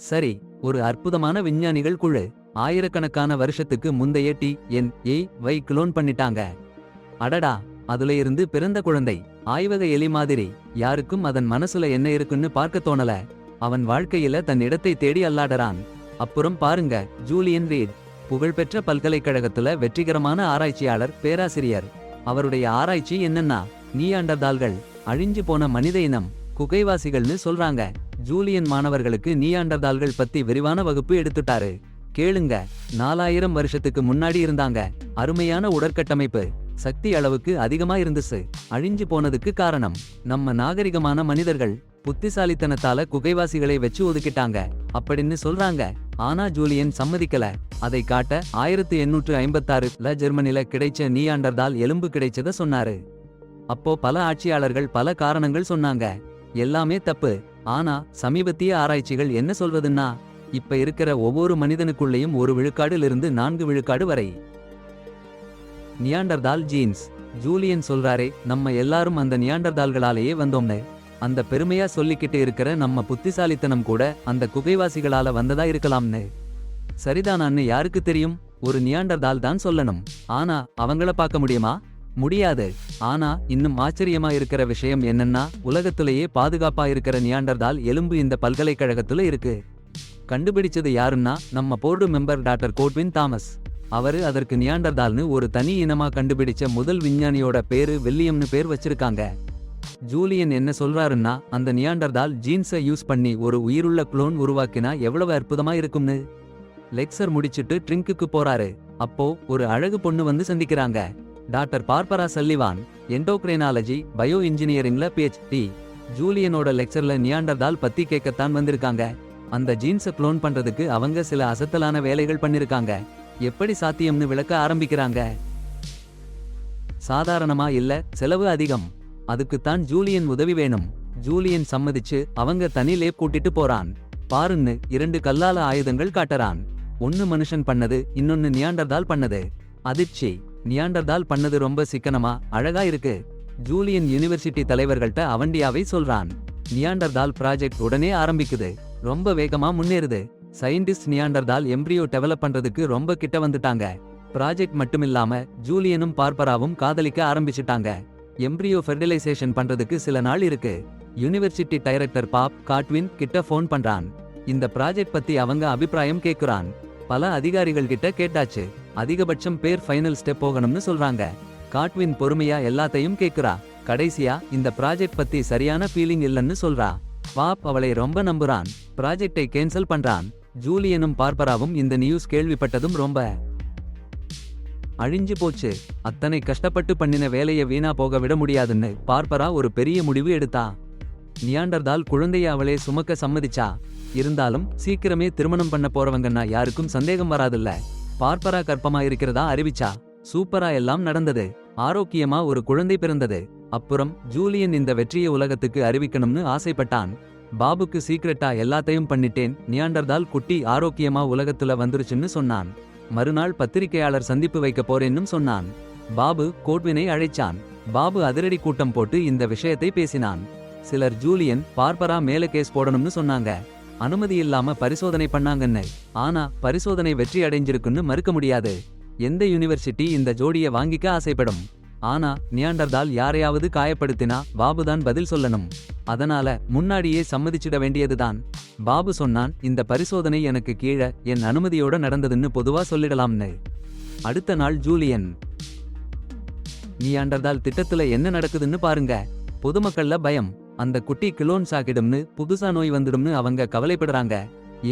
சரி, ஒரு அற்புதமான விஞ்ஞானிகள் குழு ஆயிரக்கணக்கான வருஷத்துக்கு முந்தைய வை குளோன் பண்ணிட்டாங்க. அடடா, அதுல இருந்து பிறந்த குழந்தை ஆய்வக எலி மாதிரி. யாருக்கும் அதன் மனசுல என்ன இருக்குன்னு பார்க்க தோணல. அவன் வாழ்க்கையில தன் இடத்தை தேடி அல்லாடறான். அப்புறம் பாருங்க, ஜூலியன் ரீட் புகழ்பெற்ற பல்கலைக்கழகத்துல வெற்றிகரமான ஆராய்ச்சியாளர், பேராசிரியர். அவருடைய ஆராய்ச்சி என்னன்னா, நீயாண்டர்தால்கள் அழிஞ்சு போன மனித இனம், குகைவாசிகள்னு சொல்றாங்க. ஜூலியன் மாணவர்களுக்கு நீயாண்டர்தால்கள் பத்தி விரிவான வகுப்பு எடுத்துட்டாரு. கேளுங்க, 4000 வருஷத்துக்கு முன்னாடி இருந்தாங்க. அருமையான உடற்கட்டமைப்பு, சக்தி அளவுக்கு அதிகமா இருந்துச்சு. அழிஞ்சு போனதுக்கு காரணம் நம்ம நாகரிகமான மனிதர்கள் புத்திசாலித்தனத்தால குகைவாசிகளை வச்சு ஒதுக்கிட்டாங்க அப்படின்னு சொல்றாங்க. ஆனா ஜூலியன் சம்மதிக்கல. அதை காட்ட 1856ல ஜெர்மனில கிடைச்ச நீயாண்டர்தால் எலும்பு கிடைச்சத சொன்னாரு. அப்போ பல ஆட்சியாளர்கள் பல காரணங்கள் சொன்னாங்க. எல்லாமே தப்பு. ஆனா சமீபத்திய ஆராய்ச்சிகள் என்ன சொல்வதுன்னா, இப்ப இருக்கிற ஒவ்வொரு மனிதனுக்குள்ளேயும் 1 விழுக்காடிலிருந்து 4 விழுக்காடு வரை நியாண்டர்தால் ஜீன்ஸ். ஜூலியன் சொல்றாரே, நம்ம எல்லாரும் அந்த நியாண்டர்தால்களாலேயே வந்தோம்னு. அந்த பெருமையா சொல்லிக்கிட்டு இருக்கிற நம்ம புத்திசாலித்தனம் கூட அந்த குகைவாசிகளால வந்ததா இருக்கலாம்னு. சரிதானான்னு யாருக்கு தெரியும்? ஒரு நியாண்டர்தால் தான் சொல்லணும். ஆனா அவங்கள பார்க்க முடியுமா? முடியாது. ஆனா இன்னும் ஆச்சரியமா இருக்கிற விஷயம் என்னன்னா, உலகத்திலேயே பாதுகாப்பா இருக்கிற நியாண்டர்தால் எலும்பு இந்த பல்கலைக்கழகத்துல இருக்கு. கண்டுபிடிச்சது யாருன்னா, நம்ம போர்டு மெம்பர் டாக்டர் கோட்வின் தாமஸ். அவரு அதற்கு நியாண்டர்தால்னு ஒரு தனி இனமா கண்டுபிடிச்ச முதல் விஞ்ஞானியோட பேரு வில்லியம்னு பேர் வச்சிருக்காங்க. ஜூலியன் என்ன சொல்றாருன்னா, அந்த நியாண்டர்தால் ஜீன்ஸை யூஸ் பண்ணி ஒரு உயிருள்ள குளோன் உருவாக்கினா எவ்வளவு அற்புதமா இருக்கும்னு. லெக்சர் முடிச்சிட்டு ட்ரிங்க்குக்கு போறாரு. அப்போ ஒரு அழகு பொண்ணு வந்து சந்திக்கிறாங்க. Doctor Barbara Sullivan, endocrinology bio இன்ஜினியரிங்ல PhD. ஜூலியனோட லெக்சர்ல நியாண்டர்தால் பத்தி கேட்கத்தான் வந்திருக்காங்க. அந்த ஜீன்ஸை குளோன் பண்றதுக்கு அவங்க சில அசத்தலான வேலைகள் பண்ணிருக்காங்க. எப்படி சாத்தியம்னு விளக்க ஆரம்பிக்கிறாங்க. சாதாரணமா இல்ல, செலவு அதிகம். அதுக்குத்தான் ஜூலியன் உதவி வேணும். ஜூலியன் சம்மதிச்சு அவங்க தனி லேப் கூட்டிட்டு போறான். பாருன்னு 2 கல்லால ஆயுதங்கள் காட்டறான். ஒன்னு மனுஷன் பண்ணது, இன்னொன்னு நியாண்டர்தால் பண்ணது. அதிர்ச்சி, நியாண்டர்தால் பண்ணது ரொம்ப சிக்கனமா அழகா இருக்கு. ஜூலியன் யூனிவர்சிட்டி தலைவர்கள்ட்ட அவண்டியாவை சொல்றான். நியாண்டர்தால் ப்ராஜெக்ட் உடனே ஆரம்பிக்குது. ரொம்ப வேகமா முன்னேறுது. சயின்டிஸ்ட் நியாண்டர்தால் எம்ப்ரியோ டெவலப் பண்றதுக்கு ரொம்ப கிட்ட வந்துட்டாங்க. ப்ராஜெக்ட் மட்டுமில்லாம ஜூலியனும் பார்பராவும் காதலிக்க ஆரம்பிச்சிட்டாங்க. எம்ப்ரியோ ஃபெர்டிலைசேஷன் பண்றதுக்கு சில நாள் இருக்கு. யூனிவர்சிட்டி டைரக்டர் பாப் காட்வின் கிட்ட ஃபோன் பண்றான். இந்த ப்ராஜெக்ட் பத்தி அவங்க அபிப்பிராயம் கேக்குறான். பல அதிகாரிகள் கிட்ட கேட்டாச்சு. அதிகபட்சம் பேர் ஃபைனல் ஸ்டெப் போகணும்னு சொல்றாங்க. காட்வின் பொறுமையா எல்லாத்தையும் கேக்குறா. கடைசியா இந்த ப்ராஜெக்ட் பத்தி சரியான ஃபீலிங் இல்லன்னு சொல்றா. பாப் அவளை ரொம்ப நம்புறான். ப்ராஜெக்டை கேன்சல் பண்றான். ஜூலியனும் பார்பராவும் இந்த நியூஸ் கேள்விப்பட்டதும் ரொம்ப அழிஞ்சு போச்சு. அத்தனை கஷ்டப்பட்டு பண்ணின வேலைய வீணா போக விட முடியாதுன்னு பார்பரா ஒரு பெரிய முடிவு எடுத்தா. நியாண்டர்தால் குழந்தைய அவளே சுமக்க சம்மதிச்சா. இருந்தாலும் சீக்கிரமே திருமணம் பண்ண போறவங்கன்னா யாருக்கும் சந்தேகம் வராதுல்ல. பார்பரா கர்ப்பமா இருக்கிறதா அறிவிச்சா. சூப்பரா எல்லாம் நடந்தது. ஆரோக்கியமா ஒரு குழந்தை பிறந்தது. அப்புறம் ஜூலியன் இந்த வெற்றியை உலகத்துக்கு அறிவிக்கணும்னு ஆசைப்பட்டான். பாபுக்கு சீக்ரெட்டா எல்லாத்தையும் பண்ணிட்டேன், நியாண்டர்தால் குட்டி ஆரோக்கியமா உலகத்துல வந்துருச்சுன்னு சொன்னான். மறுநாள் பத்திரிகையாளர் சந்திப்பு வைக்க போறேன்னும் சொன்னான். பாபு கோட்வினை அழைச்சான். பாபு அதிரடி கூட்டம் போட்டு இந்த விஷயத்தை பேசினான். சிலர் ஜூலியன், பார்பரா மேல கேஸ் போடணும்னு சொன்னாங்க. அனுமதி இல்லாம பரிசோதனை பண்ணாங்கன்னு. ஆனா பரிசோதனை வெற்றி அடைஞ்சிருக்குன்னு மறுக்க முடியாது. எந்த யூனிவர்சிட்டி இந்த ஜோடிய வாங்கிக்க ஆசைப்படும்? ஆனா நியாண்டர்தால் யாரையாவது காயப்படுத்தினா பாபுதான் பதில் சொல்லணும். அதனால முன்னாடியே சம்மதிச்சிட வேண்டியதுதான். பாபு சொன்னான், இந்த பரிசோதனை எனக்கு கீழே என் அனுமதியோட நடந்ததுன்னு பொதுவா சொல்லிடலாம்னு. அடுத்த நாள் ஜூலியன், நியாண்டர்தால் திட்டத்துல என்ன நடக்குதுன்னு பாருங்க. பொதுமக்கள்ல பயம். அந்த குட்டி கிளோன் சாகிடும்னு, புதுசா நோய் வந்துடும்னு அவங்க கவலைப்படுறாங்க.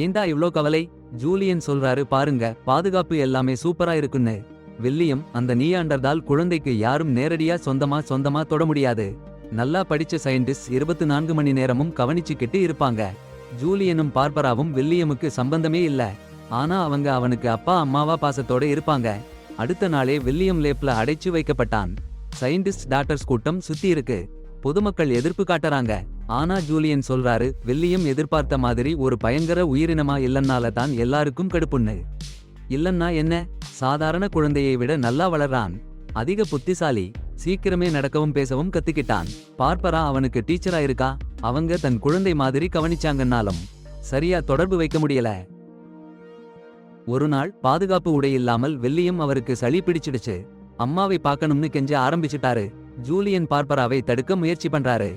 ஏண்டா இவ்ளோ கவலை? ஜூலியன் சொல்றாரு, பாருங்க, பாதுகாப்பு எல்லாமே சூப்பரா இருக்குன்னு. வில்லியம், அந்த நீயாண்டர்தால் குழந்தைக்கு யாரும் நேரடியா சொந்தமா தொட முடியாது. நல்லா படிச்ச சயின்டிஸ்ட் 24 மணி நேரமும் கவனிச்சுக்கிட்டு இருப்பாங்க. ஜூலியனும் பார்பராவும் வில்லியமுக்கு சம்பந்தமே இல்ல. ஆனா அவங்க அவனுக்கு அப்பா அம்மாவா பாசத்தோட இருப்பாங்க. அடுத்த நாளே வில்லியம் லேப்ல அடைச்சு வைக்கப்பட்டான். சயின்டிஸ்ட் டாக்டர்ஸ் கூட்டம் சுத்தி இருக்கு. பொதுமக்கள் எதிர்ப்பு காட்டறாங்க. ஆனா ஜூலியன் சொல்றாரு, வில்லியம் எதிர்பார்த்த மாதிரி ஒரு பயங்கர உயிரினமா இல்லன்னால தான் எல்லாருக்கும் கடுப்புன்னு. இல்லன்னா என்ன, சாதாரண குழந்தையை விட நல்லா வளர்றான். அதிக புத்திசாலி. சீக்கிரமே நடக்கவும் பேசவும் கத்துக்கிட்டான். பார்பரா அவனுக்கு டீச்சரா இருக்கா. அவங்க தன் குழந்தை மாதிரி கவனிச்சாங்கன்னாலும் சரியா தொடர்பு வைக்க முடியல. ஒரு நாள் பாதுகாப்பு உடை இல்லாமல் வில்லியம் அவருக்கு சளி பிடிச்சிடுச்சு. அம்மாவை பார்க்கணும்னு கெஞ்ச ஆரம்பிச்சிட்டாரு. ஜூலியன் பார்பராவை தடுக்க முயற்சி பண்றாரு.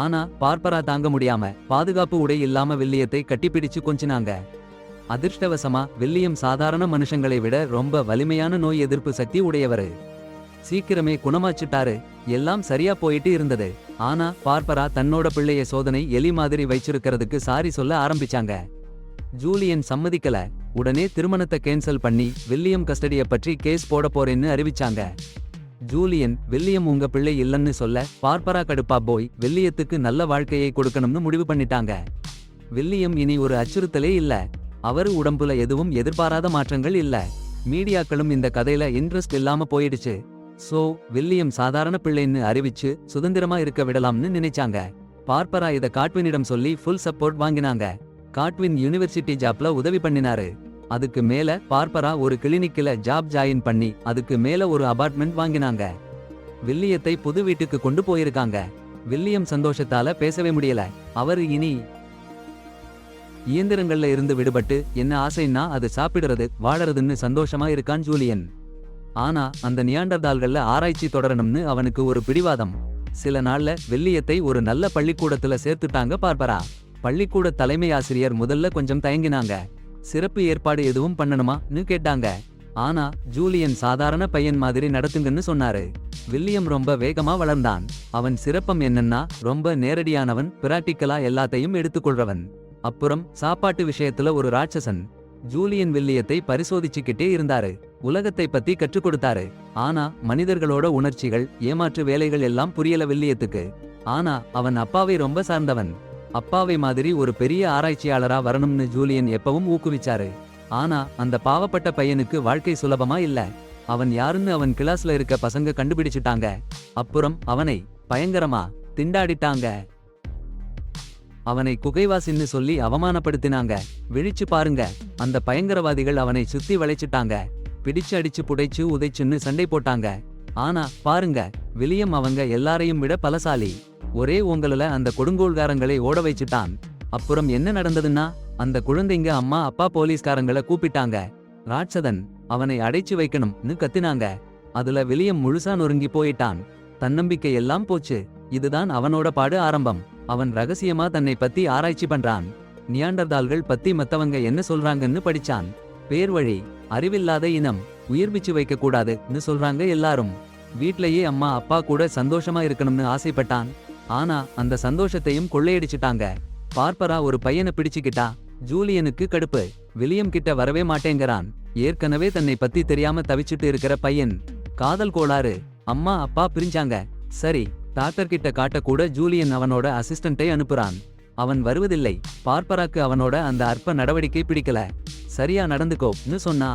ஆனா பார்பரா தாங்க முடியாம பாதுகாப்பு உடை இல்லாம வில்லியத்தை கட்டிப்பிடிச்சு கொஞ்சினாங்க. அதிர்ஷ்டவசமா வில்லியம் சாதாரண மனுஷங்களை விட ரொம்ப வலிமையான நோய் எதிர்ப்பு சக்தி உடையவரு. சீக்கிரமே குணமாச்சிட்டாரு. எல்லாம் சரியா போயிட்டு இருந்தது. ஆனா பார்பரா தன்னோட பிள்ளைய சோதனை எலி மாதிரி வச்சிருக்கிறதுக்கு சாரி சொல்ல ஆரம்பிச்சாங்க. ஜூலியன் சம்மதிக்கல. உடனே திருமணத்தை கேன்சல் பண்ணி வில்லியம் கஸ்டடிய பற்றி கேஸ் போட போறேன்னு அறிவிச்சாங்க. ஜூலியன் வில்லியம் உங்க பிள்ளை இல்லன்னு சொல்ல பார்பரா கடுப்பா போய் வில்லியத்துக்கு நல்ல வாழ்க்கையை கொடுக்கணும்னு முடிவு பண்ணிட்டாங்க. வில்லியம் இனி ஒரு அச்சுறுத்தலே இல்ல. அவரு உடம்புல எதுவும் எதிர்பாராத மாற்றங்கள் இல்ல. மீடியாக்களும் இந்த கதையில இன்ட்ரெஸ்ட் இல்லாம போயிடுச்சு. சோ வில்லியம் சாதாரண பிள்ளைன்னு அறிவிச்சு சுதந்திரமா இருக்க விடலாம்னு நினைச்சாங்க. பார்பரா இத காட்வினிடம் சொல்லி ஃபுல் சப்போர்ட் வாங்கினாங்க. காட்வின் யூனிவர்சிட்டி ஜாப்ல உதவி பண்ணினாரு. அதுக்கு மேல பார்பரா ஒரு கிளினிக்ல ஜாப் ஜாயின் பண்ணி அதுக்கு மேல ஒரு அபார்ட்மெண்ட் வாங்கினாங்க. வில்லியத்தை புது வீட்டுக்கு கொண்டு போயிருக்காங்க. வில்லியம் சந்தோஷத்தால பேசவே முடியல. அவரு இனி இயந்திரங்கள்ல இருந்து விடுபட்டு என்ன ஆசைன்னா அது சாப்பிடுறது வாழறதுன்னு சந்தோஷமா இருக்கான் ஜூலியன். ஆனா அந்த நியாண்டர்தால்கள்ல ஆராய்ச்சி தொடரணும்னு அவனுக்கு ஒரு பிடிவாதம். சில நாள்ல வில்லியத்தை ஒரு நல்ல பள்ளிக்கூடத்துல சேர்த்துட்டாங்க பார்பரா. பள்ளிக்கூட தலைமை ஆசிரியர் முதல்ல கொஞ்சம் தயங்கினாங்க. சிறப்பு ஏற்பாடு எதுவும் பண்ணணுமான்னு கேட்டாங்க. ஆனா ஜூலியன் சாதாரண பையன் மாதிரி நடத்துங்கன்னு சொன்னாரு. வில்லியம் ரொம்ப வேகமா வளர்ந்தான். அவன் சிறப்பம் என்னன்னா ரொம்ப நேரடியானவன், பிராக்டிக்கலா எல்லாத்தையும் எடுத்துக்கொள்றவன். அப்புறம் சாப்பாட்டு விஷயத்துல ஒரு ராட்சசன். ஜூலியன் வில்லியத்தை பரிசோதிச்சுக்கிட்டே இருந்தாரு. உலகத்தை பத்தி கற்றுக் கொடுத்தாரு. ஆனா மனிதர்களோட உணர்ச்சிகள், ஏமாற்று வேலைகள் எல்லாம் புரியல வில்லியத்துக்கு. ஆனா அவன் அப்பாவை ரொம்ப சார்ந்தவன். அப்பாவை மாதிரி ஒரு பெரிய ஆராய்ச்சியாளரா வரணும்னு ஜூலியன் எப்பவும் ஊக்குவிச்சாரு. ஆனா அந்த பாவப்பட்ட பையனுக்கு வாழ்க்கை சுலபமா இல்ல. அவன் யாருன்னு அவன் கிளாஸ்ல இருக்க பசங்க கண்டுபிடிச்சிட்டாங்க. அப்புறம் அவனை பயங்கரமா திண்டாடிட்டாங்க. அவனை குகைவாசின்னு சொல்லி அவமானப்படுத்தினாங்க. விழிச்சு பாருங்க, அந்த பயங்கரவாதிகள் அவனை சுத்தி வளைச்சிட்டாங்க. பிடிச்சு அடிச்சு புடைச்சு உதைச்சுன்னு சண்டை போட்டாங்க. ஆனா பாருங்க, வில்லியம் அவங்க எல்லாரையும் விட பலசாலி. ஒரே உங்கள அந்த கொடுங்கோல்காரங்களை ஓட வச்சுட்டான். அப்புறம் என்ன நடந்ததுன்னா, அந்த குழந்தைங்க அம்மா அப்பா போலீஸ்காரங்களை கூப்பிட்டாங்க. ராட்சதன் அவனை அடைச்சு வைக்கணும்னு கத்தினாங்க. அதுல வில்லியம் முழுசா நொறுங்கி போயிட்டான். தன்னம்பிக்கை எல்லாம் போச்சு. இதுதான் அவனோட பாடு ஆரம்பம். அவன் ரகசியமா தன்னை பத்தி ஆராய்ச்சி பண்றான். நியாண்டர்தால்கள் பத்தி மத்தவங்க என்ன சொல்றாங்கன்னு படிச்சான். பேர்வழி, அறிவில்லாத இனம், உயிர்பிச்சு வைக்க கூடாதுன்னு சொல்றாங்க எல்லாரும். வீட்லயே அம்மா அப்பா கூட சந்தோஷமா இருக்கணும்னு ஆசைப்பட்டான். ஆனா அந்த சந்தோஷத்தையும் கொள்ளையடிச்சிட்டாங்க. பார்பரா ஒரு பையனை பிடிச்சுக்கிட்டா. ஜூலியனுக்கு கடுப்பு. வில்லியம் கிட்ட வரவே மாட்டேங்கிறான். ஏற்கனவே தன்னை பத்தி தெரியாம தவிச்சிட்டு இருக்கிற பையன். காதல் கோளாறு. அம்மா அப்பா பிரிஞ்சாங்க. சரி, டாக்டர் கிட்ட காட்ட கூட ஜூலியன் அவனோட அசிஸ்டன்ட்டை அனுப்புறான். அவன் வருவதில்லை. பார்பராக்கு அவனோட அந்த அற்ப நடவடிக்கை பிடிக்கல. சரியா நடந்துக்கோன்னு சொன்னா.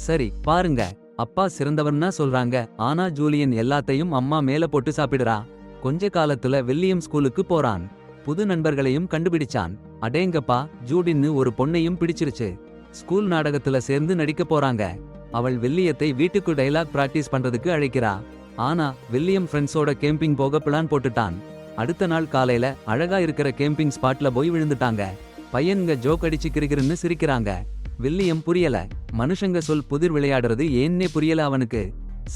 சரி பாருங்க, அப்பா சிறந்தவர்னா சொல்றாங்க. ஆனா ஜூலியன் எல்லாத்தையும் அம்மா மேல போட்டு சாப்பிடுறா. கொஞ்ச காலத்துல வில்லியம் ஸ்கூலுக்கு போறான். புது நண்பர்களையும் கண்டுபிடிச்சான். அடேங்கப்பா, ஜூடின்னு ஒரு பொண்ணையும் பிடிச்சிருச்சு. ஸ்கூல் நாடகத்துல சேர்ந்து நடிக்க போறாங்க. அவள் வில்லியத்தை வீட்டுக்கு டைலாக் பிராக்டிஸ் பண்றதுக்கு அழைக்கிறா. ஆனா வில்லியம் ஃப்ரெண்ட்ஸோட கேம்பிங் போக பிளான் போட்டுட்டான். அடுத்த நாள் காலையில அழகா இருக்கிற கேம்பிங் ஸ்பாட்ல போய் விழுந்துட்டாங்க. பையன்க ஜோக் அடிச்சு கிறுகிறுன்னு சிரிக்கிறாங்க. வில்லியம் புரியல. மனுஷங்க சொல் புதிர் விளையாடுறது ஏன்னே புரியல அவனுக்கு.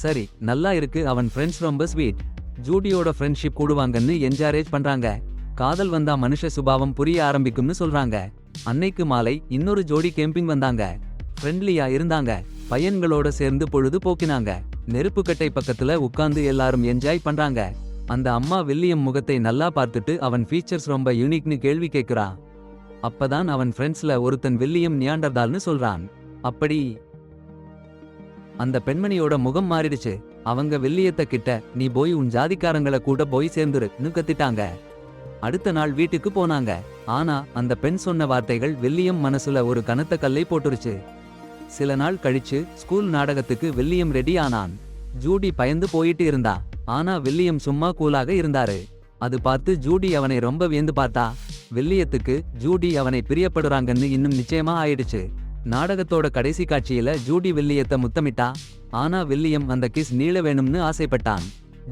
சரி, நல்லா இருக்கு, அவன் ஃப்ரெண்ட்ஸ் ரொம்ப ஸ்வீட். ஜூடியோட ஃப்ரெண்ட்ஷிப் கூடுவாங்கன்னு என்ஜாரேஜ் பண்றாங்க. காதல் வந்தா மனுஷ சுபாவம் புரிய ஆரம்பிக்கும்னு சொல்றாங்க. அன்னைக்கு மாலை இன்னொரு ஜோடி கேம்பிங் வந்தாங்க. ஃப்ரெண்ட்லியா இருந்தாங்க. பையன்களோட சேர்ந்து பொழுது போக்கினாங்க. நெருப்புக்கட்டை பக்கத்துல உட்கார்ந்து எல்லாரும் என்ஜாய் பண்றாங்க. அந்த அம்மா வில்லியம் முகத்தை நல்லா பார்த்துட்டு அவன் ஃபீச்சர்ஸ் ரொம்ப யூனிக்னு கேள்வி கேட்கிறா. அப்பதான் அவன் ஃப்ரெண்ட்ஸ்ல ஒருத்தன் வில்லியம் நியாண்டர்தால்னு சொல்றான். அப்படி அந்த பெண்மணியோட முகம் மாறிடுச்சு. அவங்க வில்லியத்த கிட்ட, நீ போய் உன் ஜாதிக்காரங்களை கூட போய் சேர்ந்துருன்னு கத்திட்டாங்க. அடுத்த நாள் வீட்டுக்கு போனாங்க. ஆனா அந்த பெண் சொன்ன வார்த்தைகள் வில்லியம் மனசுல ஒரு கனத்த கல்லை போட்டுருச்சு. சில நாள் கழிச்சு ஸ்கூல் நாடகத்துக்கு வில்லியம் ரெடி ஆனான். ஜூடி பயந்து போயிட்டு இருந்தா. ஆனா வில்லியம் சும்மா கூலாக இருந்தாரு. அது பார்த்து ஜூடி அவனை ரொம்ப வியந்து பார்த்தா. வில்லியத்துக்கு ஜூடி அவனை பிரியப்படுறாங்கன்னு இன்னும் நிச்சயமா ஆயிடுச்சு. நாடகத்தோட கடைசி காட்சியில ஜூடி வில்லியத்தை முத்தமிட்டா. ஆனா வில்லியம் அந்த கிஸ் நீள வேணும்னு ஆசைப்பட்டான்.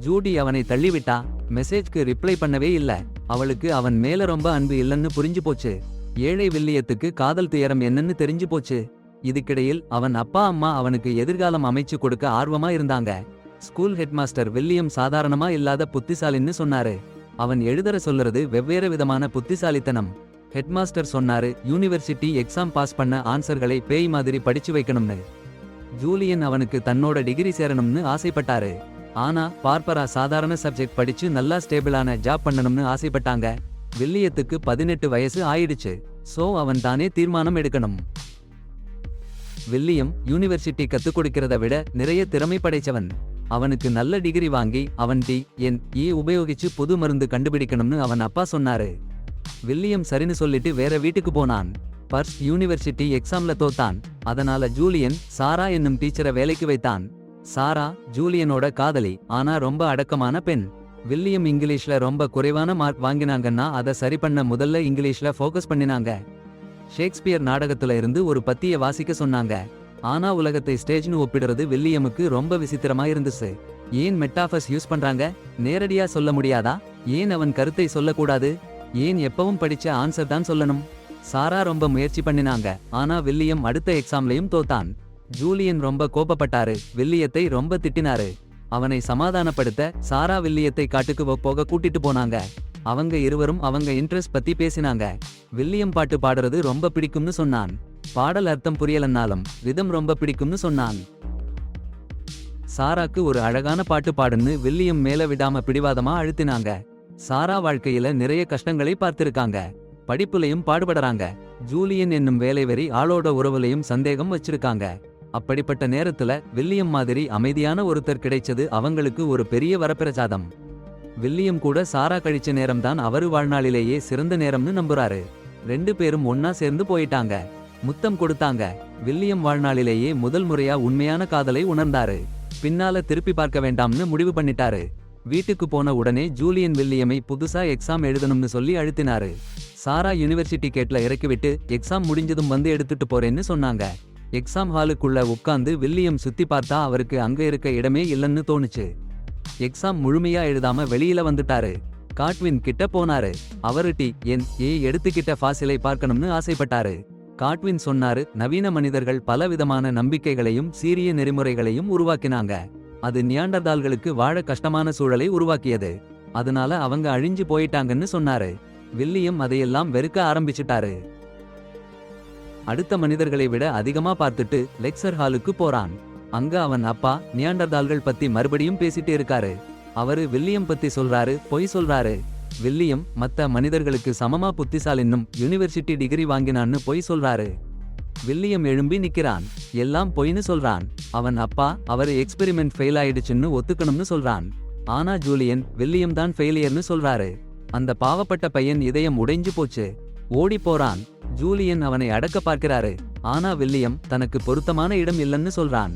ஜூடி அவனை தள்ளிவிட்டா. மெசேஜ்க்கு ரிப்ளை பண்ணவே இல்ல. அவளுக்கு அவன் மேல ரொம்ப அன்பு இல்லைன்னு புரிஞ்சு போச்சு. ஏழை வில்லியத்துக்கு காதல் துயரம் என்னன்னு தெரிஞ்சு போச்சு. இதுக்கிடையில் அவன் அப்பா அம்மா அவனுக்கு எதிர்காலம் அமைச்சு கொடுக்க ஆர்வமா இருந்தாங்க. ஸ்கூல் ஹெட்மாஸ்டர் வில்லியம் சாதாரணமா இல்லாத புத்திசாலின்னு சொன்னாரு. அவன் எழுதற சொல்லுறது வெவ்வேறு விதமான புத்திசாலித்தனம். ஹெட்மாஸ்டர் சொன்னாரு, யூனிவர்சிட்டி எக்ஸாம் பாஸ் பண்ண ஆன்சர்களை பேய் மாதிரி படிச்சு வைக்கணும்னு. ஜூலியன் அவனுக்கு தன்னோட டிகிரி சேரணும்னு ஆசைப்பட்டாரு. ஆனா பார்ப்பரா சாதாரண சப்ஜெக்ட் படிச்சு நல்லா ஸ்டேபிளான ஜாப் பண்ணணும்னு ஆசைப்பட்டாங்க. வில்லியத்துக்கு 18 வயசு ஆயிடுச்சு. சோ அவன் தானே தீர்மானம் எடுக்கணும். வில்லியம் யூனிவர்சிட்டி கத்துக் கொடுக்கிறத விட நிறைய திறமை படைச்சவன். அவனுக்கு நல்ல டிகிரி வாங்கி அவன் டி.என்.ஏ உபயோகிச்சு புது மருந்து கண்டுபிடிக்கணும்னு அவன் அப்பா சொன்னாரு. வில்லியம் சரின்னு சொல்லிட்டு வேற வீட்டுக்கு போனான். பர்ஸ் யூனிவர்சிட்டி எக்ஸாம்ல தோத்தான். அதனால ஜூலியன் சாரா என்னும் டீச்சரை வேலைக்கு வைத்தான். சாரா ஜூலியனோட காதலி, ஆனா ரொம்ப அடக்கமான பெண். வில்லியம் இங்கிலீஷ்ல ரொம்ப குறைவான மார்க் வாங்கினாங்கன்னா அதை சரி பண்ண முதல்ல இங்கிலீஷ்ல ஃபோக்கஸ் பண்ணினாங்க. ஷேக்ஸ்பியர் நாடகத்துல இருந்து ஒரு பத்திய வாசிக்க சொன்னாங்க. ஆனா உலகத்தை ஸ்டேஜ்னு ஒப்பிடுறது வில்லியமுக்கு ரொம்ப விசித்திரமா இருந்துச்சு. ஏன் மெட்டாஃபர்ஸ் யூஸ் பண்றாங்க? நேரடியா சொல்ல முடியாதா? ஏன் அவன் கருத்தை சொல்லக்கூடாது? ஏன் எப்பவும் படிச்ச ஆன்சர் தான் சொல்லணும்? சாரா ரொம்ப முயற்சி பண்ணினாங்க. ஆனா வில்லியம் அடுத்த எக்ஸாம்லயும் தோத்தான். ஜூலியன் ரொம்ப கோபப்பட்டாரு. வில்லியத்தை ரொம்ப திட்டினாரு. அவனை சமாதானப்படுத்த சாரா வில்லியத்தை காட்டுக்கு போக கூட்டிட்டு போனாங்க. அவங்க இருவரும் அவங்க இன்ட்ரெஸ்ட் பத்தி பேசினாங்க. வில்லியம் பாட்டு பாடுறது ரொம்ப பிடிக்கும்னு சொன்னான். பாடல் அர்த்தம் புரியலன்னாலும் ரிதம் ரொம்ப பிடிக்கும்னு சொன்னான். சாராக்கு ஒரு அழகான பாட்டு பாடுன்னு வில்லியம் மேல விடாம பிடிவாதமா அழுத்தினாங்க. சாரா வாழ்க்கையில நிறைய கஷ்டங்களை பார்த்திருக்காங்க. படிப்புலையும் பாடுபடுறாங்க. ஜூலியன் என்னும் வேலைவெறி ஆளோட உறவுலையும் சந்தேகம் வச்சிருக்காங்க. அப்படிப்பட்ட நேரத்துல வில்லியம் மாதிரி அமைதியான ஒருத்தர் கிடைச்சது அவங்களுக்கு ஒரு பெரிய வரப்பிரசாதம். வில்லியம் கூட சாரா கழிச்ச நேரம்தான் அவரு வாழ்நாளிலேயே சிறந்த நேரம்னு நம்புறாரு. 2 பேரும் ஒன்னா சேர்ந்து போயிட்டாங்க. முத்தம் கொடுத்தாங்க. வில்லியம் வாழ்நாளிலேயே முதல் முறையா உண்மையான காதலை உணர்ந்தாரு. பின்னால திருப்பி பார்க்க வேண்டாம்னு முடிவு பண்ணிட்டாரு. வீட்டுக்கு போன உடனே ஜூலியன் வில்லியமை புதுசா எக்ஸாம் எழுதணும்னு சொல்லி அழுத்தினாரு. சாரா யூனிவர்சிட்டி கேட்ல இறக்கிவிட்டு எக்ஸாம் முடிஞ்சதும் வந்து எடுத்துட்டு போறேன்னு சொன்னாங்க. எக்ஸாம் ஹாலுக்குள்ள உட்காந்து வில்லியம் சுத்தி பார்த்தா அவருக்கு அங்க இருக்க இடமே இல்லைன்னு தோணுச்சு. எக்ஸாம் முழுமையா எழுதாம வெளியில வந்துட்டாரு. காட்வின் கிட்ட போனாரு. அவரு டி.என்.ஏ எடுத்துக்கிட்ட ஃபாசிலை பார்க்கணும்னு ஆசைப்பட்டாரு. காட்வின் சொன்னாரு, நவீன மனிதர்கள் பலவிதமான நம்பிக்கைகளையும் சீரிய நெறிமுறைகளையும் உருவாக்கினாங்க. அது நியாண்டர்தால்களுக்கு வாழ கஷ்டமான சூழலை உருவாக்கியது. அதனால அவங்க அழிஞ்சு போயிட்டாங்கன்னு சொன்னாரு. வில்லியம் அதையெல்லாம் வெறுக்க ஆரம்பிச்சிட்டாரு. அடுத்த மனிதர்களை விட அதிகமா பார்த்துட்டு லெக்சர் ஹாலுக்கு போறான். அங்க அவன் அப்பா நியாண்டர்தால்கள் பத்தி மறுபடியும் பேசிட்டு இருக்காரு. அவரு வில்லியம் பத்தி சொல்றாரு, பொய் சொல்றாரு. வில்லியம் மத்த மனிதர்களுக்கு சமமா புத்திசாலின்னும் யூனிவர்சிட்டி டிகிரி வாங்கினான்னு பொய் சொல்றாரு. வில்லியம் எழும்பி நிக்கிறான். எல்லாம் பொய்னு சொல்றான். அவன் அப்பா அவரு எக்ஸ்பெரிமெண்ட் ஃபெயில் ஆயிடுச்சுன்னு ஒத்துக்கணும்னு சொல்றான். ஆனா ஜூலியன் வில்லியம் தான் ஃபெயிலியர்னு சொல்றாரு. அந்த பாவப்பட்ட பையன் இதயம் உடைஞ்சு போச்சு. ஓடி போறான். ஜூலியன் அவனை அடக்க பார்க்கிறாரு. ஆனா வில்லியம் தனக்கு பொருத்தமான இடம் இல்லைன்னு சொல்றான்.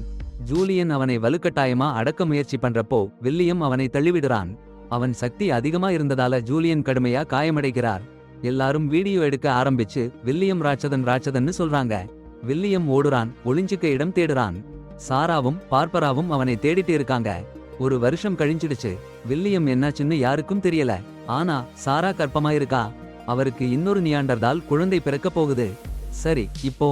ஜூலியன் அவனை வலுக்கட்டாயமா அடக்க முயற்சி பண்றப்போ வில்லியம் அவனை தள்ளிவிடுறான். அவன் சக்தி அதிகமா இருந்ததால ஜூலியன் கடுமையா காயமடைகிறார். எல்லாரும் வீடியோ எடுக்க ஆரம்பிச்சு வில்லியம் ராட்சதன்னு சொல்றாங்க. வில்லியம் ஓடுறான். ஒளிஞ்சுக்க இடம் தேடுறான். சாராவும் பார்ப்பராவும் அவனை தேடிட்டு இருக்காங்க. 1 வருஷம் கழிஞ்சிடுச்சு. வில்லியம் என்னாச்சுன்னு யாருக்கும் தெரியல. ஆனா சாரா கர்ப்பமா இருக்கா. அவருக்கு இன்னொரு நியாண்டர்தால் குழந்தை பிறக்க போகுது. சரி, இப்போ